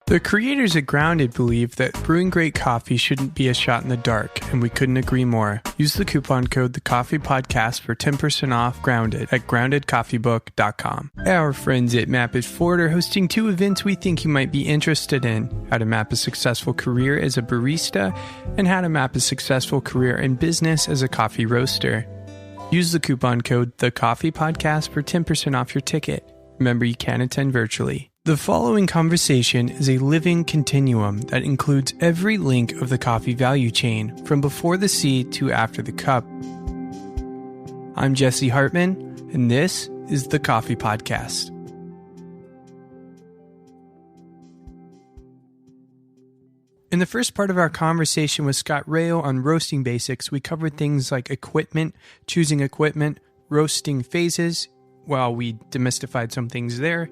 The creators at Grounded believe that brewing great coffee shouldn't be a shot in the dark, and we couldn't agree more. Use the coupon code TheCoffeePodcast for 10% off Grounded at groundedcoffeebook.com. Our friends at Map It Forward are hosting 2 events we think you might be interested in: how to map a successful career as a barista, and how to map a successful career in business as a coffee roaster. Use the coupon code TheCoffeePodcast for 10% off your ticket. Remember, you can attend virtually. The following conversation is a living continuum that includes every link of the coffee value chain, from before the seed to after the cup. I'm Jesse Hartman, and this is the Coffee Podcast. In the first part of our conversation with Scott Rayo on roasting basics, we covered things like equipment, choosing equipment, roasting phases, while we demystified some things there.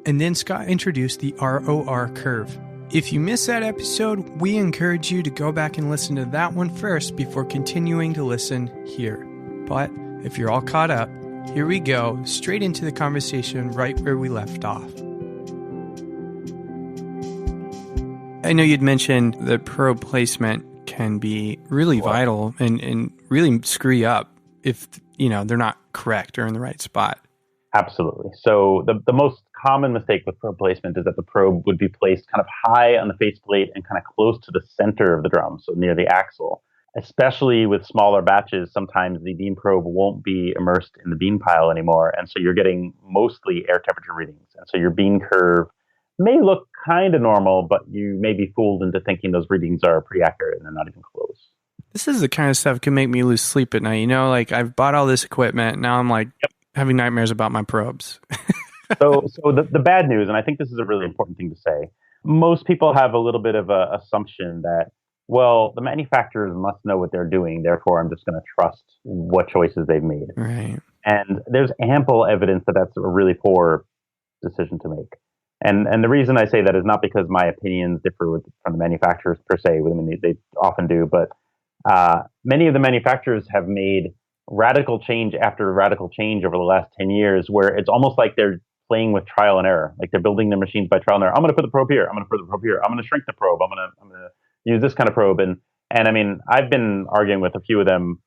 And then Scott introduced the ROR curve. If you missed that episode, we encourage you to go back and listen to that one first before continuing to listen here. But if you're all caught up, here we go, straight into the conversation right where we left off. I know you'd mentioned that probe placement can be really vital and really screw you up if, they're not correct or in the right spot. Absolutely. So the most common mistake with probe placement is that the probe would be placed kind of high on the faceplate and kind of close to the center of the drum, so near the axle. Especially with smaller batches, sometimes the bean probe won't be immersed in the bean pile anymore, and so you're getting mostly air temperature readings. And so your bean curve may look kind of normal, but you may be fooled into thinking those readings are pretty accurate, and they're not even close. This is the kind of stuff that can make me lose sleep at night. I've bought all this equipment, now I'm having nightmares about my probes. So the bad news, and I think this is a really important thing to say, most people have a little bit of an assumption that, well, the manufacturers must know what they're doing, therefore I'm just going to trust what choices they've made. Right. And there's ample evidence that that's a really poor decision to make. And the reason I say that is not because my opinions differ from the manufacturers per se. I mean, they often do, but many of the manufacturers have made radical change after radical change over the last 10 years, where it's almost like they're playing with trial and error. Like they're building their machines by trial and error. I'm going to put the probe here. I'm going to put the probe here. I'm going to shrink the probe. I'm going to use this kind of probe. And I mean, I've been arguing with a few of them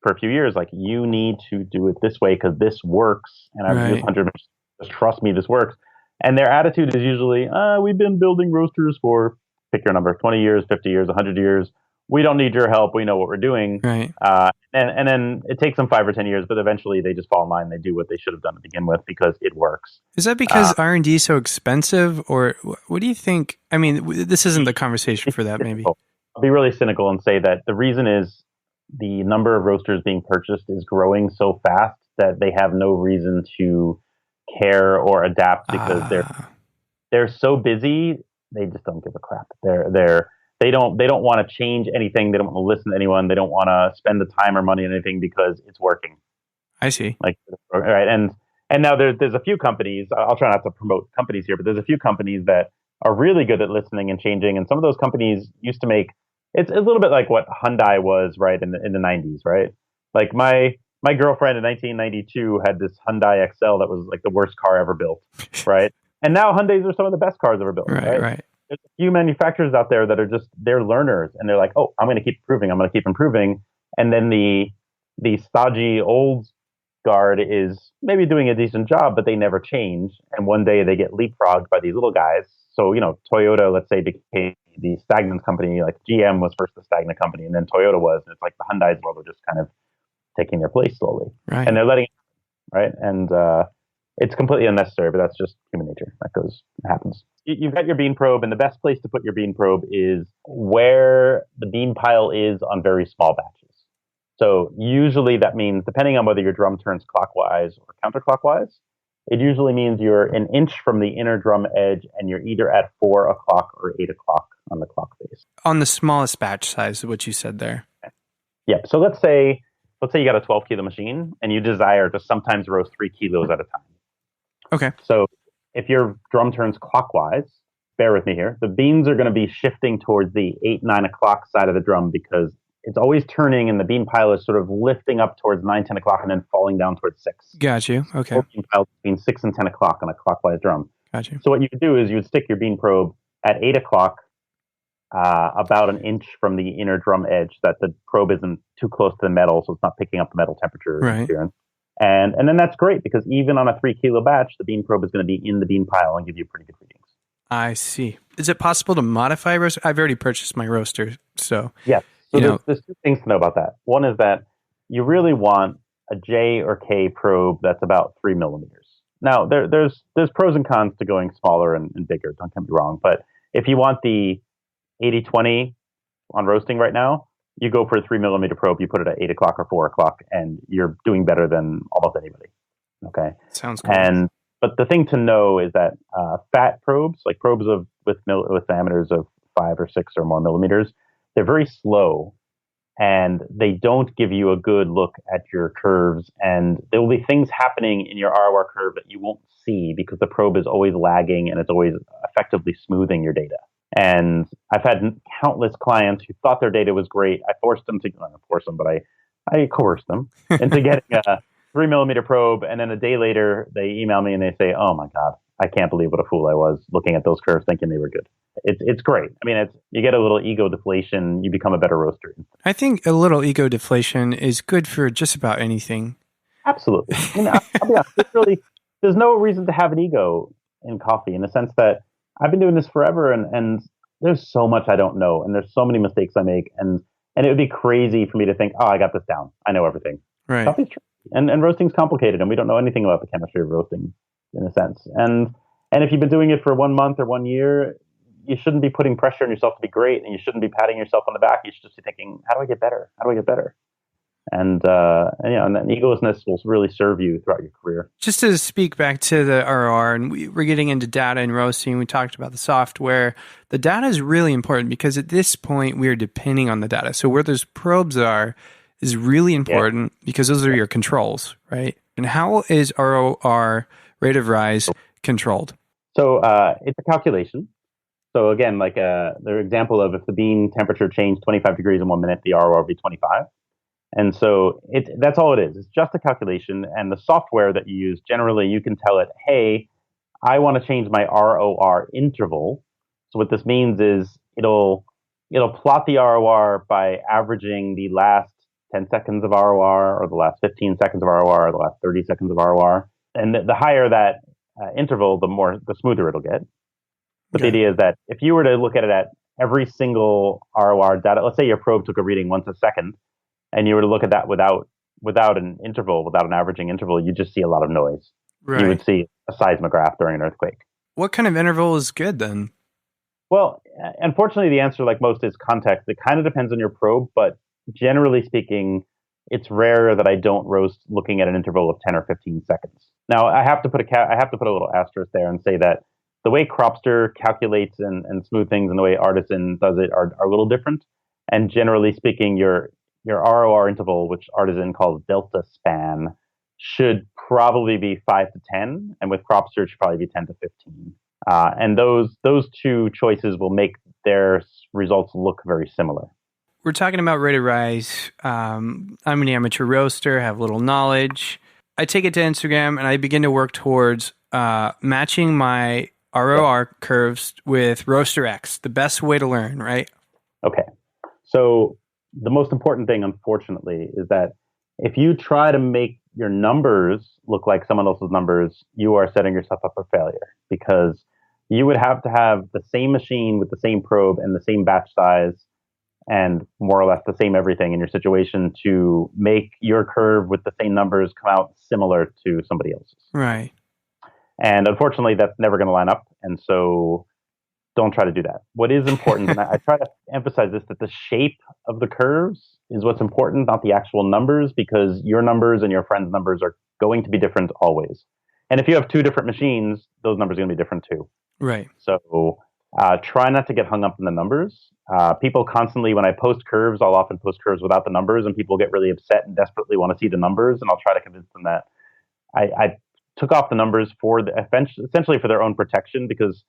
for a few years, like, you need to do it this way because this works. And I've used 100 machines. Just trust me, this works. And their attitude is usually, we've been building roasters for, pick your number, 20 years, 50 years, 100 years. We don't need your help. We know what we're doing. Right. And then it takes them 5 or 10 years, but eventually they just fall in line. They do what they should have done to begin with because it works. Is that because R&D is so expensive, or what do you think? I mean, this isn't the conversation for that, maybe. I'll be really cynical and say that the reason is the number of roasters being purchased is growing so fast that they have no reason to care or adapt because they're so busy. They just don't give a crap. They don't want to change anything. They don't want to listen to anyone. They don't want to spend the time or money on anything because it's working. I see. Right. And now there's a few companies, I'll try not to promote companies here, but there's a few companies that are really good at listening and changing. And some of those companies used to make, it's a little bit like what Hyundai was, right, in the 90s, right? Like my girlfriend in 1992 had this Hyundai XL that was like the worst car ever built, right? And now Hyundais are some of the best cars ever built, right? There's a few manufacturers out there that are just, they're learners, and they're like, oh, I'm going to keep improving. I'm going to keep improving. And then the stodgy old guard is maybe doing a decent job, but they never change. And one day they get leapfrogged by these little guys. So, Toyota, let's say, became the stagnant company. Like GM was first the stagnant company, and then Toyota was. And it's like the Hyundais world are just kind of taking their place slowly. Right. And they're letting it happen, right? And it's completely unnecessary, but that's just human nature. It happens. You've got your bean probe, and the best place to put your bean probe is where the bean pile is on very small batches. So usually that means, depending on whether your drum turns clockwise or counterclockwise, it usually means you're an inch from the inner drum edge, and you're either at 4 o'clock or 8 o'clock on the clock face. On the smallest batch size, what you said there. Yep. So let's say you got a 12 kilo machine, and you desire to sometimes roast 3 kilos at a time. Okay. So if your drum turns clockwise, bear with me here, the beans are going to be shifting towards the 8, 9 o'clock side of the drum because it's always turning, and the bean pile is sort of lifting up towards 9, 10 o'clock and then falling down towards 6. Got you. Okay. Bean pile between 6 and 10 o'clock on a clockwise drum. Got you. So what you could do is you would stick your bean probe at 8 o'clock, about an inch from the inner drum edge, that the probe isn't too close to the metal, so it's not picking up the metal temperature Right. interference. And then that's great, because even on a 3 kilo batch, the bean probe is going to be in the bean pile and give you pretty good readings. I see. Is it possible to modify a roaster? I've already purchased my roaster, so Yes. So you know. there's two things to know about that. One is that you really want a J or K probe that's about 3 millimeters. Now, there's pros and cons to going smaller and bigger, don't get me wrong. But if you want the 80-20 on roasting right now, you go for a 3 millimeter probe, you put it at 8 o'clock or 4 o'clock, and you're doing better than almost anybody. Okay. Sounds cool. But the thing to know is that fat probes, like probes with diameters of 5 or 6 or more millimeters, they're very slow, and they don't give you a good look at your curves. And there will be things happening in your ROR curve that you won't see, because the probe is always lagging and it's always effectively smoothing your data. And I've had countless clients who thought their data was great. I forced them to, not force them, but I coerced them into getting a 3 millimeter probe. And then a day later, they email me and they say, "Oh my God, I can't believe what a fool I was looking at those curves thinking they were good." It's great. I mean, you get a little ego deflation. You become a better roaster. I think a little ego deflation is good for just about anything. Absolutely. I mean, I'll be honest, there's no reason to have an ego in coffee, in the sense that I've been doing this forever, and there's so much I don't know, and there's so many mistakes I make, and it would be crazy for me to think, "Oh, I got this down. I know everything." Right. Coffee's tricky, and roasting's complicated, and we don't know anything about the chemistry of roasting, in a sense. And if you've been doing it for 1 month or 1 year, you shouldn't be putting pressure on yourself to be great, and you shouldn't be patting yourself on the back. You should just be thinking, "How do I get better? How do I get better?" And that egolessness will really serve you throughout your career. Just to speak back to the ROR, and we're getting into data and roasting. We talked about the software. The data is really important, because at this point we are depending on the data. So where those probes are is really important, because those are your controls, right? And how is ROR, rate of rise, controlled? So it's a calculation. So again, like the example of, if the bean temperature changed 25 degrees in 1 minute, the ROR would be 25. And so that's all it is. It's just a calculation. And the software that you use, generally, you can tell it, "Hey, I want to change my ROR interval." So what this means is it'll plot the ROR by averaging the last 10 seconds of ROR, or the last 15 seconds of ROR, or the last 30 seconds of ROR. And the higher that interval, the smoother it'll get. But the idea is that if you were to look at it at every single ROR data, let's say your probe took a reading once a second, and you were to look at that without an interval, without an averaging interval, you just see a lot of noise. Right. You would see a seismograph during an earthquake. What kind of interval is good then? Well, unfortunately, the answer, like most, is context. It kind of depends on your probe, but generally speaking, it's rare that I don't roast looking at an interval of 10 or 15 seconds. Now, I have to put a little asterisk there and say that the way Cropster calculates and smooth things, and the way Artisan does it are a little different. And generally speaking, your ROR interval, which Artisan calls delta span, should probably be 5 to 10, and with Cropster, it should probably be 10 to 15. And those two choices will make their results look very similar. We're talking about rate of rise. I'm an amateur roaster, have little knowledge. I take it to Instagram, and I begin to work towards matching my ROR curves with Roaster X, the best way to learn, right? Okay. So the most important thing, unfortunately, is that if you try to make your numbers look like someone else's numbers, you are setting yourself up for failure, because you would have to have the same machine with the same probe and the same batch size and more or less the same everything in your situation to make your curve with the same numbers come out similar to somebody else's. Right. And unfortunately, that's never going to line up. And so don't try to do that. What is important, and I try to emphasize this, that the shape of the curves is what's important, not the actual numbers, because your numbers and your friend's numbers are going to be different always. And if you have two different machines, those numbers are going to be different too. Right. So try not to get hung up in the numbers. People constantly, when I post curves, I'll often post curves without the numbers, and people get really upset and desperately want to see the numbers. And I'll try to convince them that I took off the numbers essentially for their own protection, because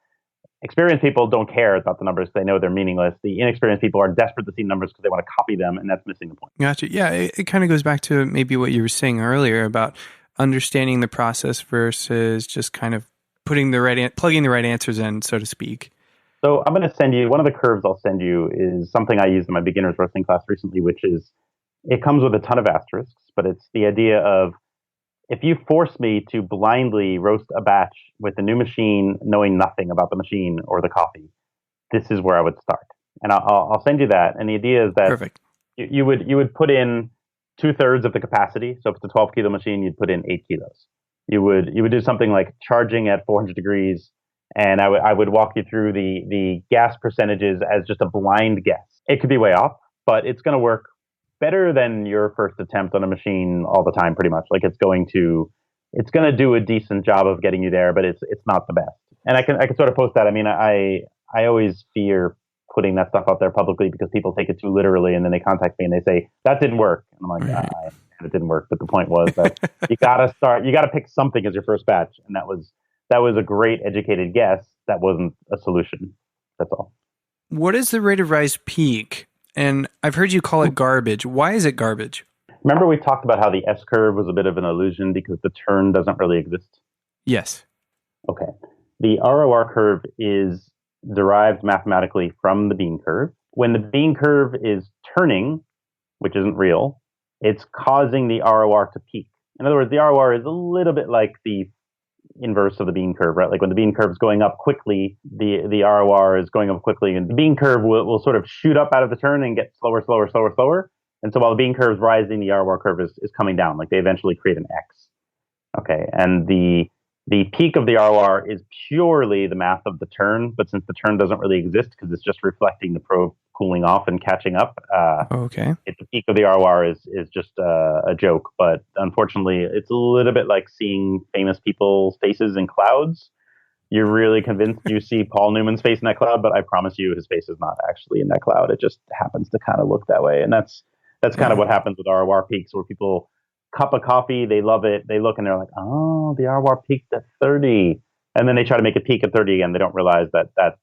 experienced people don't care about the numbers. They know they're meaningless. The inexperienced people are desperate to see numbers because they want to copy them, and that's missing the point. Gotcha. Yeah, it kind of goes back to maybe what you were saying earlier about understanding the process versus just kind of plugging the right answers in, so to speak. So I'm going to send you one of the curves I'll send you is something I used in my beginner's roasting class recently, which is it comes with a ton of asterisks, but it's the idea of if you force me to blindly roast a batch with a new machine, knowing nothing about the machine or the coffee, this is where I would start. And I'll send you that. And the idea is that Perfect. you would put in 2/3 of the capacity. So if it's a 12 kilo machine, you'd put in 8 kilos. You would do something like charging at 400 degrees, and I would walk you through the gas percentages as just a blind guess. It could be way off, but it's going to work better than your first attempt on a machine all the time, pretty much. Like it's going to do a decent job of getting you there, but it's not the best. And I can sort of post that. I mean, I always fear putting that stuff out there publicly because people take it too literally, and then they contact me and they say that didn't work. And I'm like, it didn't work. But the point was that you gotta pick something as your first batch, and that was a great educated guess. That wasn't a solution. That's all. What is the rate of rise peak? And I've heard you call it garbage. Why is it garbage? Remember we talked about how the S curve was a bit of an illusion because the turn doesn't really exist? Yes. Okay. The ROR curve is derived mathematically from the bean curve. When the bean curve is turning, which isn't real, it's causing the ROR to peak. In other words, the ROR is a little bit like the inverse of the bean curve, right? Like when the bean curve is going up quickly, the ROR is going up quickly, and the bean curve will sort of shoot up out of the turn and get slower, slower, slower, slower. And so while the bean curve is rising, the ROR curve is coming down. Like they eventually create an X. Okay, and the peak of the ROR is purely the math of the turn, but since the turn doesn't really exist because it's just reflecting the probe cooling off and catching up, Okay. the peak of the ROR is just a joke. But unfortunately, it's a little bit like seeing famous people's faces in clouds. You're really convinced you see Paul Newman's face in that cloud, but I promise you his face is not actually in that cloud. It just happens to kind of look that way. And that's kind of what happens with ROR peaks, where people cup of coffee, they love it. They look and they're like, oh, the ROR peaked at 30. And then they try to make it peak at 30 again. They don't realize that that's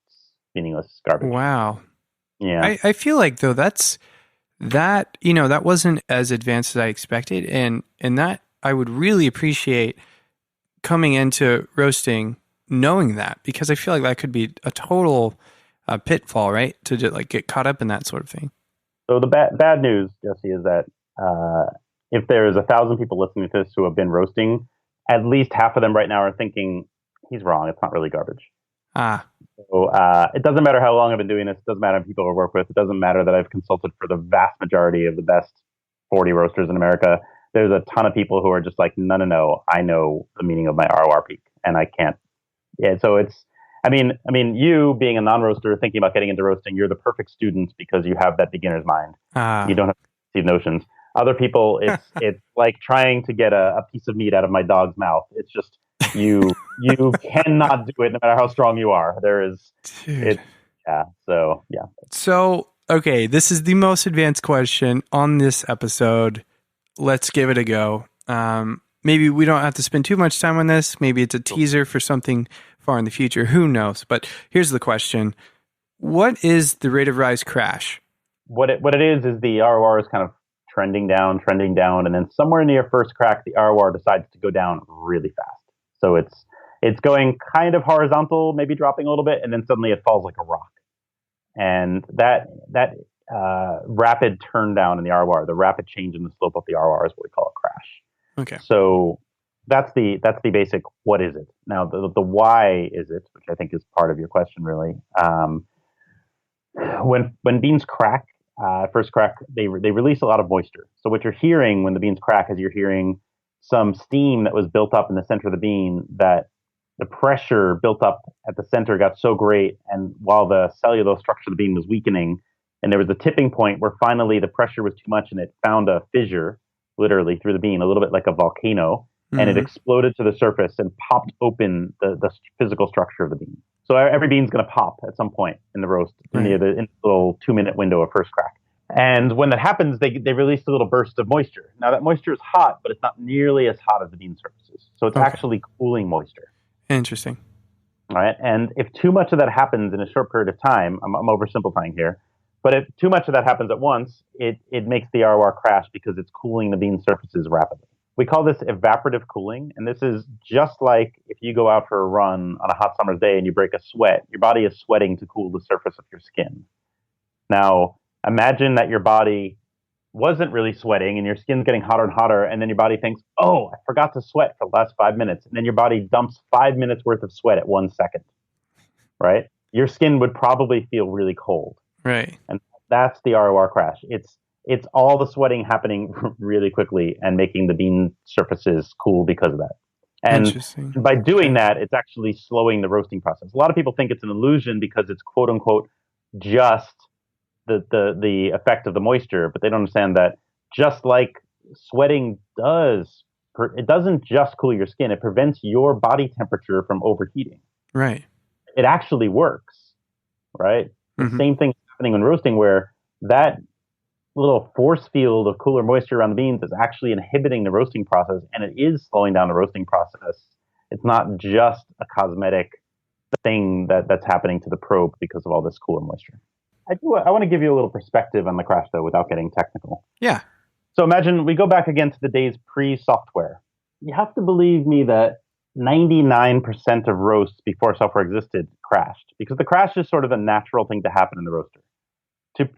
meaningless garbage. Wow. Yeah. I feel like though that wasn't as advanced as I expected, and that I would really appreciate coming into roasting knowing that, because I feel like that could be a total pitfall, right? To just, like, get caught up in that sort of thing. So the bad news, Jesse, is that if there's 1,000 people listening to this who have been roasting, at least half of them right now are thinking he's wrong. It's not really garbage. So it doesn't matter how long I've been doing this. It doesn't matter how many people I work with. It doesn't matter that I've consulted for the vast majority of the best 40 roasters in America. There's a ton of people who are just like, no. I know the meaning of my ROR peak, and I can't. Yeah. So it's. I mean, you being a non-roaster, thinking about getting into roasting, you're the perfect student because you have that beginner's mind. You don't have preconceived notions. Other people, it's like trying to get a piece of meat out of my dog's mouth. It's just you cannot do it no matter how strong you are. So, okay, this is the most advanced question on this episode. Let's give it a go. Maybe we don't have to spend too much time on this. Maybe it's a teaser for something far in the future. Who knows? But here's the question. What is the rate of rise crash? What it is the ROR is kind of trending down, and then somewhere near first crack, the ROR decides to go down really fast. So it's going kind of horizontal, maybe dropping a little bit, and then suddenly it falls like a rock. And that rapid turn down in the ROR, the rapid change in the slope of the ROR, is what we call a crash. Okay. So that's the basic. What is it? Now the why is it, which I think is part of your question, really. When beans crack, first crack, they release a lot of moisture. So what you're hearing when the beans crack is you're hearing some steam that was built up in the center of the bean, that the pressure built up at the center got so great, and while the cellulose structure of the bean was weakening, and there was a tipping point where finally the pressure was too much and it found a fissure literally through the bean, a little bit like a volcano, and it exploded to the surface and popped open the physical structure of the bean. So every bean's going to pop at some point in the roast, in the little 2-minute window of first crack. And when that happens, they release a little burst of moisture. Now that moisture is hot, but it's not nearly as hot as the bean surfaces. So it's actually cooling moisture. Interesting. All right. And if too much of that happens in a short period of time, I'm oversimplifying here, but if too much of that happens at once, it makes the ROR crash because it's cooling the bean surfaces rapidly, We call this evaporative cooling, and this is just like if you go out for a run on a hot summer's day and you break a sweat, your body is sweating to cool the surface of your skin. Now, imagine that your body wasn't really sweating and your skin's getting hotter and hotter, and then your body thinks, oh, I forgot to sweat for the last 5 minutes. And then your body dumps 5 minutes worth of sweat at 1 second, right? Your skin would probably feel really cold. Right. And that's the ROR crash. It's all the sweating happening really quickly and making the bean surfaces cool because of that. And by doing that, it's actually slowing the roasting process. A lot of people think it's an illusion because it's quote unquote just the effect of the moisture, but they don't understand that just like sweating does, it doesn't just cool your skin, it prevents your body temperature from overheating. Right. It actually works, right? The same thing is happening when roasting, where that little force field of cooler moisture around the beans is actually inhibiting the roasting process, and it is slowing down the roasting process. It's not just a cosmetic thing that's happening to the probe because of all this cooler moisture. I want to give you a little perspective on the crash, though, without getting technical. Yeah. So imagine we go back again to the days pre-software. You have to believe me that 99% of roasts before software existed crashed, because the crash is sort of a natural thing to happen in the roaster.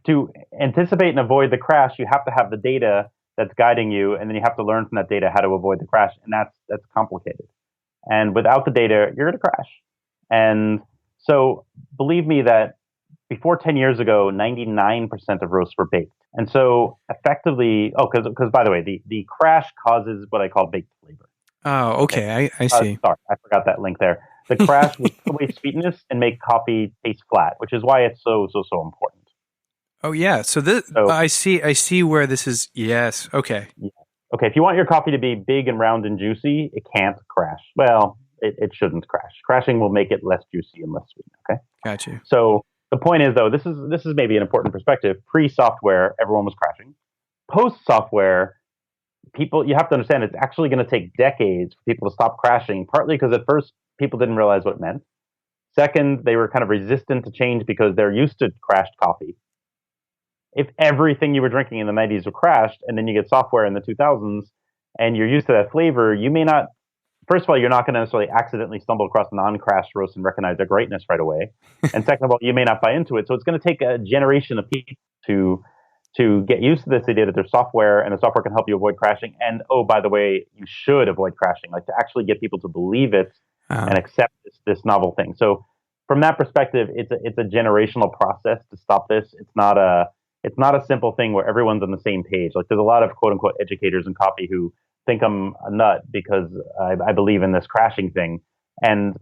To anticipate and avoid the crash, you have to have the data that's guiding you, and then you have to learn from that data how to avoid the crash, and that's complicated. And without the data, you're going to crash. And so believe me that before 10 years ago, 99% of roasts were baked. And so effectively, because by the way, the crash causes what I call baked flavor. Oh, okay. I see. Sorry, I forgot that link there. The crash will take away sweetness and make coffee taste flat, which is why it's so important. Oh yeah. So I see where this is. Yes. Okay. Yeah. Okay. If you want your coffee to be big and round and juicy, it can't crash. Well, it shouldn't crash. Crashing will make it less juicy and less sweet. Okay. Got you. So the point is, though, this is maybe an important perspective. Pre-software, everyone was crashing. Post-software, you have to understand it's actually going to take decades for people to stop crashing, partly because at first people didn't realize what it meant. Second, they were kind of resistant to change because they're used to crashed coffee. If everything you were drinking in the 90s was crashed, and then you get software in the 2000s, and you're used to that flavor, you may not, first of all, you're not going to necessarily accidentally stumble across non-crashed roast and recognize their greatness right away. And second of all, you may not buy into it. So it's going to take a generation of people to get used to this idea that there's software, and the software can help you avoid crashing. And, oh, by the way, you should avoid crashing, like to actually get people to believe it and accept this novel thing. So from that perspective, it's a generational process to stop this. It's not a simple thing where everyone's on the same page. Like there's a lot of quote unquote educators in coffee who think I'm a nut because I believe in this crashing thing. And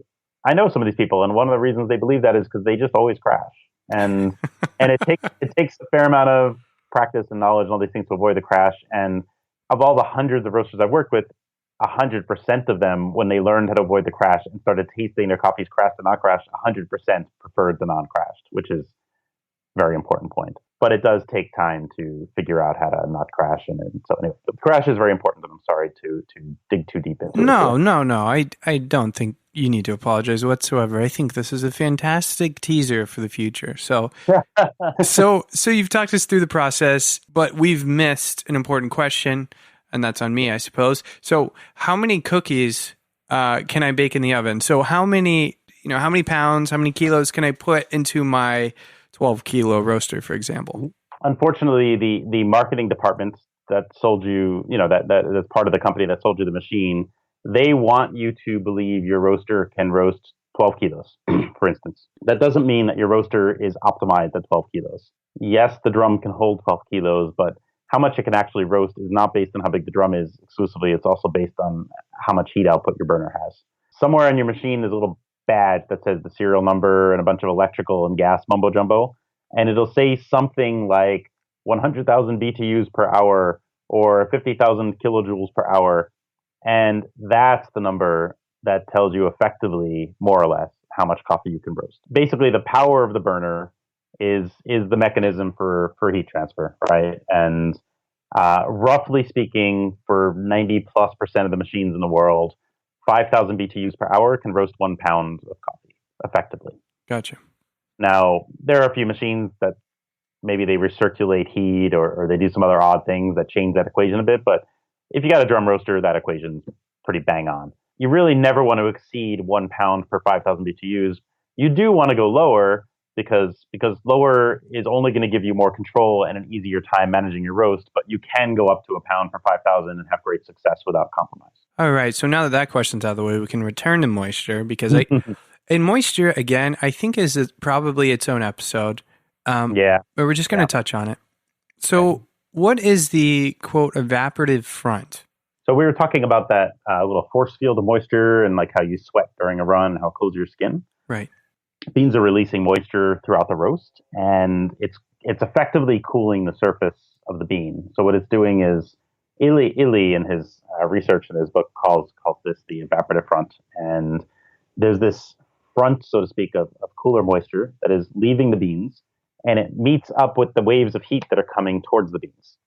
I know some of these people, and one of the reasons they believe that is because they just always crash. And it takes a fair amount of practice and knowledge and all these things to avoid the crash. And of all the hundreds of roasters I've worked with, 100% of them, when they learned how to avoid the crash and started tasting their coffees crashed and not crashed, 100% preferred the non-crashed, which is a very important point. But it does take time to figure out how to not crash. And so anyway, the crash is very important, but I'm sorry to dig too deep into it. No. I don't think you need to apologize whatsoever. I think this is a fantastic teaser for the future. So you've talked us through the process, but we've missed an important question, and that's on me, I suppose. So how many cookies can I bake in the oven? So how many pounds, how many kilos can I put into my 12-kilo roaster, for example? Unfortunately, the marketing department that sold you, that's part of the company that sold you the machine, they want you to believe your roaster can roast 12 kilos, for instance. That doesn't mean that your roaster is optimized at 12 kilos. Yes, the drum can hold 12 kilos, but how much it can actually roast is not based on how big the drum is exclusively. It's also based on how much heat output your burner has. Somewhere on your machine, there's a little badge that says the serial number and a bunch of electrical and gas mumbo jumbo, and it'll say something like 100,000 BTUs per hour or 50,000 kilojoules per hour, and that's the number that tells you effectively, more or less, how much coffee you can roast. Basically, the power of the burner is the mechanism for heat transfer, right? And roughly speaking, for 90+% of the machines in the world, 5,000 BTUs per hour can roast 1 pound of coffee effectively. Gotcha. Now, there are a few machines that maybe they recirculate heat or they do some other odd things that change that equation a bit, but if you got a drum roaster, that equation's pretty bang on. You really never want to exceed 1 pound per 5,000 BTUs. You do want to go lower because lower is only going to give you more control and an easier time managing your roast, but you can go up to a pound per 5,000 and have great success without compromise. All right. So now that that question's out of the way, we can return to moisture because in moisture, again, I think is probably its own episode. Yeah. But we're just going to touch on it. So what is the, quote, evaporative front? So we were talking about that little force field of moisture and like how you sweat during a run, how it cools your skin. Right. Beans are releasing moisture throughout the roast, and it's effectively cooling the surface of the bean. So what it's doing is Illy in his research in his book calls this the evaporative front, and there's this front, so to speak, of cooler moisture that is leaving the beans, and it meets up with the waves of heat that are coming towards the beans,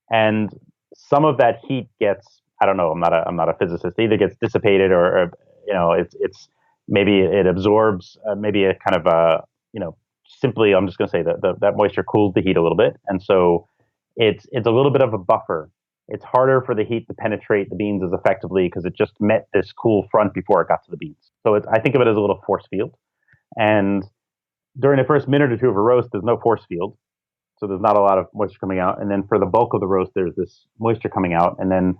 and some of that heat gets, I don't know, I'm not a physicist, either gets dissipated or it's maybe it absorbs, maybe a kind of simply I'm just going to say that moisture cools the heat a little bit, and so it's a little bit of a buffer. It's harder for the heat to penetrate the beans as effectively because it just met this cool front before it got to the beans. So I think of it as a little force field. And during the first minute or two of a roast, there's no force field. So there's not a lot of moisture coming out. And then for the bulk of the roast, there's this moisture coming out. And then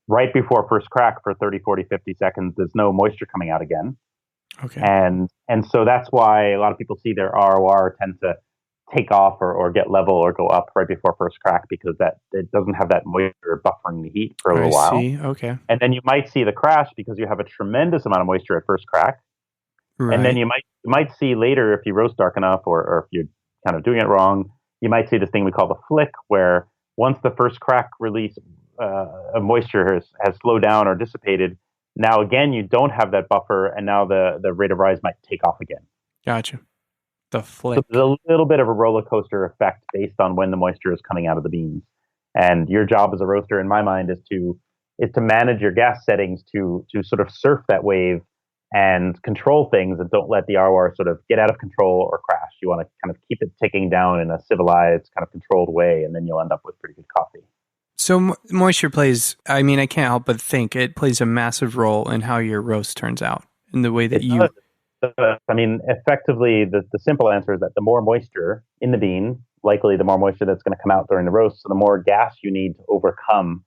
right before first crack for 30, 40, 50 seconds, there's no moisture coming out again. Okay. And so that's why a lot of people see their ROR tend to take off or get level or go up right before first crack because that it doesn't have that moisture buffering the heat for a little while. See. Okay. And then you might see the crash because you have a tremendous amount of moisture at first crack. Right. And then you might see later, if you roast dark enough or if you're kind of doing it wrong, you might see this thing we call the flick, where once the first crack release of moisture has slowed down or dissipated, now again you don't have that buffer, and now the rate of rise might take off again. Gotcha. The flick. So there's a little bit of a roller coaster effect based on when the moisture is coming out of the beans. And your job as a roaster, in my mind, is to manage your gas settings to sort of surf that wave and control things and don't let the ROR sort of get out of control or crash. You want to kind of keep it ticking down in a civilized, kind of controlled way, and then you'll end up with pretty good coffee. So moisture plays, I mean, I can't help but think it plays a massive role in how your roast turns out in the way that you... I mean, effectively, the simple answer is that the more moisture in the bean, likely the more moisture that's going to come out during the roast. So the more gas you need to overcome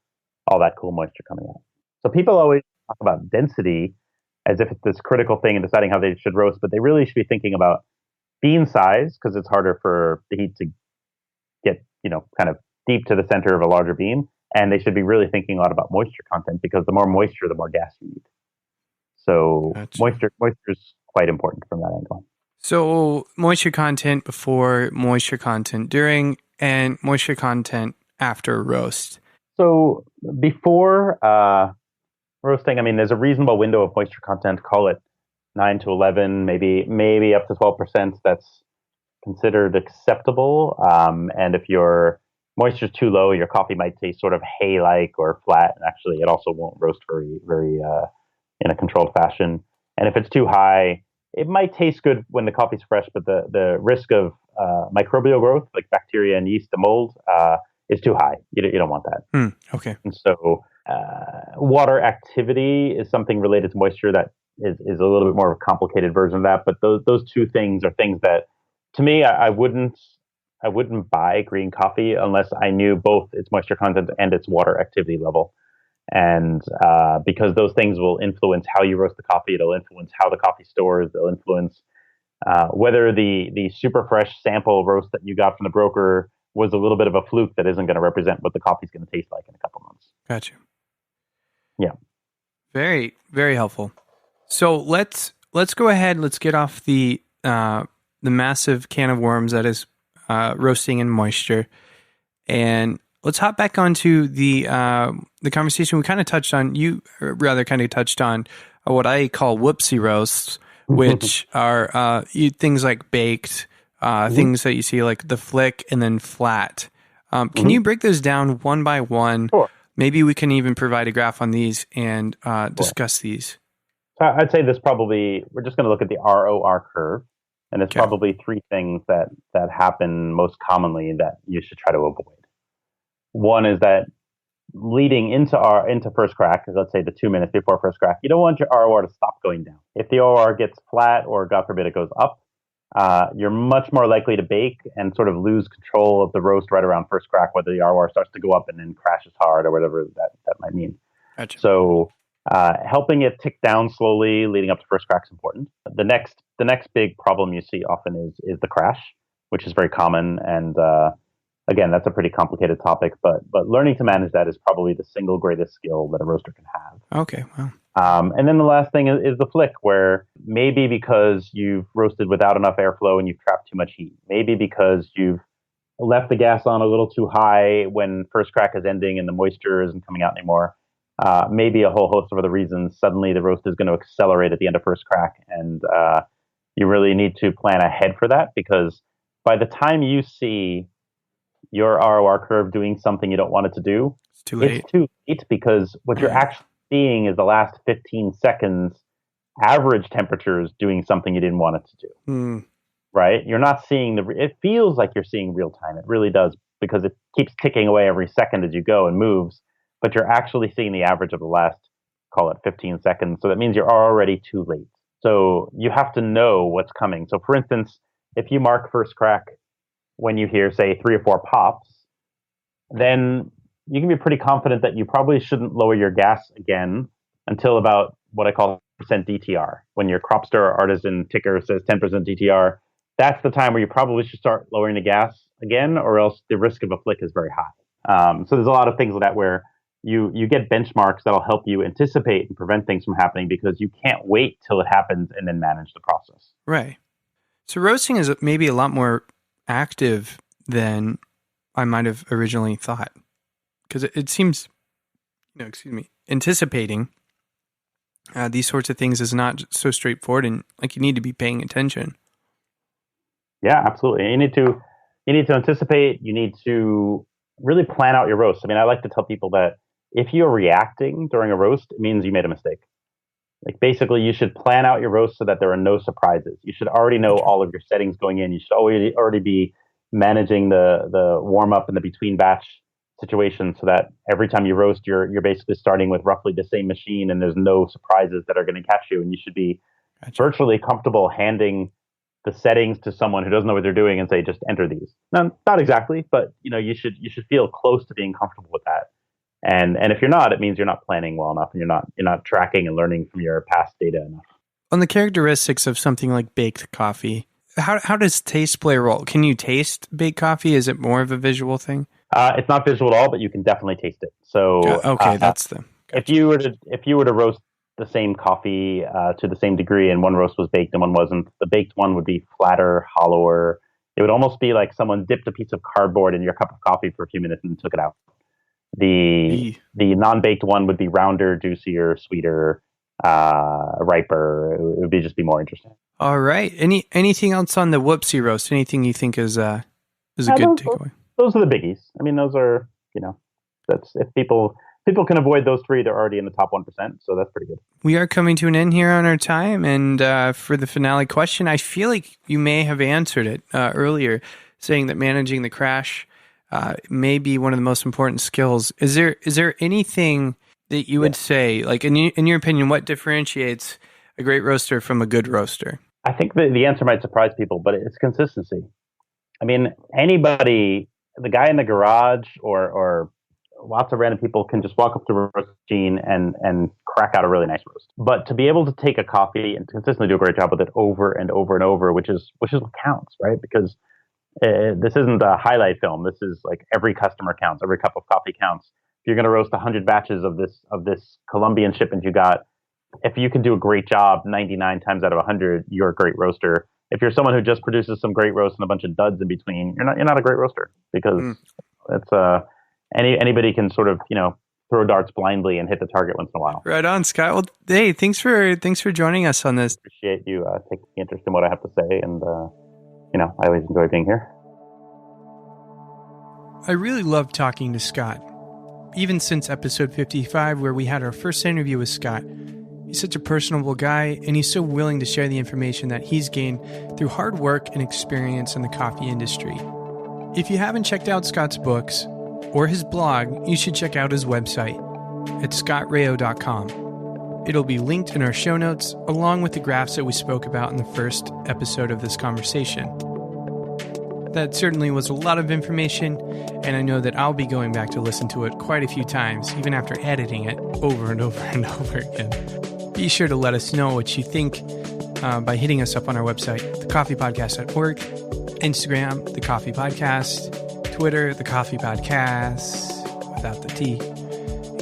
all that cool moisture coming out. So people always talk about density as if it's this critical thing in deciding how they should roast, but they really should be thinking about bean size because it's harder for the heat to get, kind of deep to the center of a larger bean. And they should be really thinking a lot about moisture content because the more moisture, the more gas you need. So Gotcha. moisture is quite important from that angle. So moisture content before, moisture content during, and moisture content after roast. So before roasting, I mean, there's a reasonable window of moisture content, call it 9 to 11, maybe up to 12%. That's considered acceptable. And if your moisture is too low, your coffee might taste sort of hay-like or flat. And actually, it also won't roast very, very in a controlled fashion. And if it's too high, it might taste good when the coffee's fresh, but the risk of microbial growth, like bacteria and yeast and mold, is too high. You don't want that. Okay. And so water activity is something related to moisture that is a little bit more of a complicated version of that. But those two things are things that, to me, I wouldn't buy green coffee unless I knew both its moisture content and its water activity level. And because those things will influence how you roast the coffee, it'll influence how the coffee stores, they'll influence whether the super fresh sample roast that you got from the broker was a little bit of a fluke that isn't going to represent what the coffee's going to taste like in a couple months. Gotcha. Yeah. Very, very helpful. So let's go ahead. Let's get off the massive can of worms that is roasting in moisture, and let's hop back onto the conversation we kind of touched on. You rather kind of touched on what I call whoopsie roasts, which are things like baked, things that you see like the flick and then flat. Can you break those down one by one? Sure. Maybe we can even provide a graph on these and discuss these. So I'd say we're just going to look at the ROR curve. And it's probably three things that happen most commonly that you should try to avoid. One is that leading into first crack, let's say the 2 minutes before first crack, you don't want your ROR to stop going down. If the ROR gets flat or God forbid it goes up, you're much more likely to bake and sort of lose control of the roast right around first crack, whether the ROR starts to go up and then crashes hard or whatever that might mean. Gotcha. So helping it tick down slowly leading up to first crack is important. The next big problem you see often is the crash, which is very common. And again, that's a pretty complicated topic, but learning to manage that is probably the single greatest skill that a roaster can have. Okay, wow. And then the last thing is the flick, where maybe because you've roasted without enough airflow and you've trapped too much heat, maybe because you've left the gas on a little too high when first crack is ending and the moisture isn't coming out anymore, maybe a whole host of other reasons, suddenly the roast is going to accelerate at the end of first crack. And you really need to plan ahead for that, because by the time you see your ROR curve doing something you don't want it to do, it's too late. It's too late, because what you're actually seeing is the last 15 seconds average temperatures doing something you didn't want it to do. Right? You're not seeing it feels like you're seeing real time. It really does, because it keeps ticking away every second as you go and moves, but you're actually seeing the average of the last, call it 15 seconds. So that means you're already too late. So you have to know what's coming. So for instance, if you mark first crack when you hear, say, 3 or 4 pops, then you can be pretty confident that you probably shouldn't lower your gas again until about what I call percent DTR. When your Cropster artisan ticker says 10% DTR, that's the time where you probably should start lowering the gas again, or else the risk of a flick is very high. So there's a lot of things like that where you get benchmarks that'll help you anticipate and prevent things from happening, because you can't wait till it happens and then manage the process. Right. So roasting is maybe a lot more active than I might have originally thought, because it seems, anticipating these sorts of things is not so straightforward, and like you need to be paying attention. Yeah, absolutely. You need to anticipate. You need to really plan out your roast. I mean, I like to tell people that if you're reacting during a roast, it means you made a mistake. Like basically, you should plan out your roast so that there are no surprises. You should already know all of your settings going in. You should already be managing the warm up and the between batch situation, so that every time you roast, you're basically starting with roughly the same machine, and there's no surprises that are going to catch you. And you should be virtually comfortable handing the settings to someone who doesn't know what they're doing and say, just enter these. No, not exactly, but you should feel close to being comfortable with that. And if you're not, it means you're not planning well enough, and you're not tracking and learning from your past data enough. On the characteristics of something like baked coffee, how does taste play a role? Can you taste baked coffee? Is it more of a visual thing? It's not visual at all, but you can definitely taste it. So that's the. Gotcha. If you were to roast the same coffee to the same degree, and one roast was baked and one wasn't, the baked one would be flatter, hollower. It would almost be like someone dipped a piece of cardboard in your cup of coffee for a few minutes and took it out. The non-baked one would be rounder, juicier, sweeter, riper. It would just be more interesting. All right. Anything else on the whoopsie roast? Anything you think is a good takeaway? Those are the biggies. I mean, those are, that's if people can avoid those 3, they're already in the top 1%. So that's pretty good. We are coming to an end here on our time. And for the finale question, I feel like you may have answered it earlier, saying that managing the crash may be one of the most important skills. Is there anything that you would say, like in your opinion, what differentiates a great roaster from a good roaster? I think the answer might surprise people, but it's consistency. I mean, anybody, the guy in the garage or lots of random people can just walk up to a roast machine and crack out a really nice roast. But to be able to take a coffee and consistently do a great job with it over and over and over, which is what counts, right? Because this isn't a highlight film. This is like every customer counts. Every cup of coffee counts. If you're going to roast 100 batches of this Colombian shipment you got, if you can do a great job 99 times out of 100, you're a great roaster. If you're someone who just produces some great roasts and a bunch of duds in between, you're not a great roaster, because it's anybody can sort of throw darts blindly and hit the target once in a while. Right on, Scott. Well, hey, thanks for joining us on this. Appreciate you taking interest in what I have to say, and I always enjoy being here. I really love talking to Scott, even since episode 55, where we had our first interview with Scott. He's such a personable guy, and he's so willing to share the information that he's gained through hard work and experience in the coffee industry. If you haven't checked out Scott's books, or his blog, you should check out his website at scottrayo.com. It'll be linked in our show notes, along with the graphs that we spoke about in the first episode of this conversation. That certainly was a lot of information, and I know that I'll be going back to listen to it quite a few times, even after editing it over and over and over again. Be sure to let us know what you think by hitting us up on our website, thecoffeepodcast.org, Instagram, The Coffee Podcast, Twitter, The Coffee Podcast, without the T.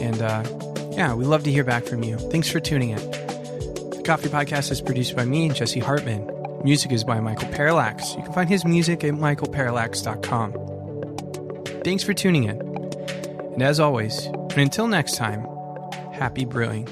And we love to hear back from you. Thanks for tuning in. The Coffee Podcast is produced by me, Jesse Hartman. Music is by Michael Parallax. You can find his music at michaelparallax.com. Thanks for tuning in. And as always, and until next time, happy brewing.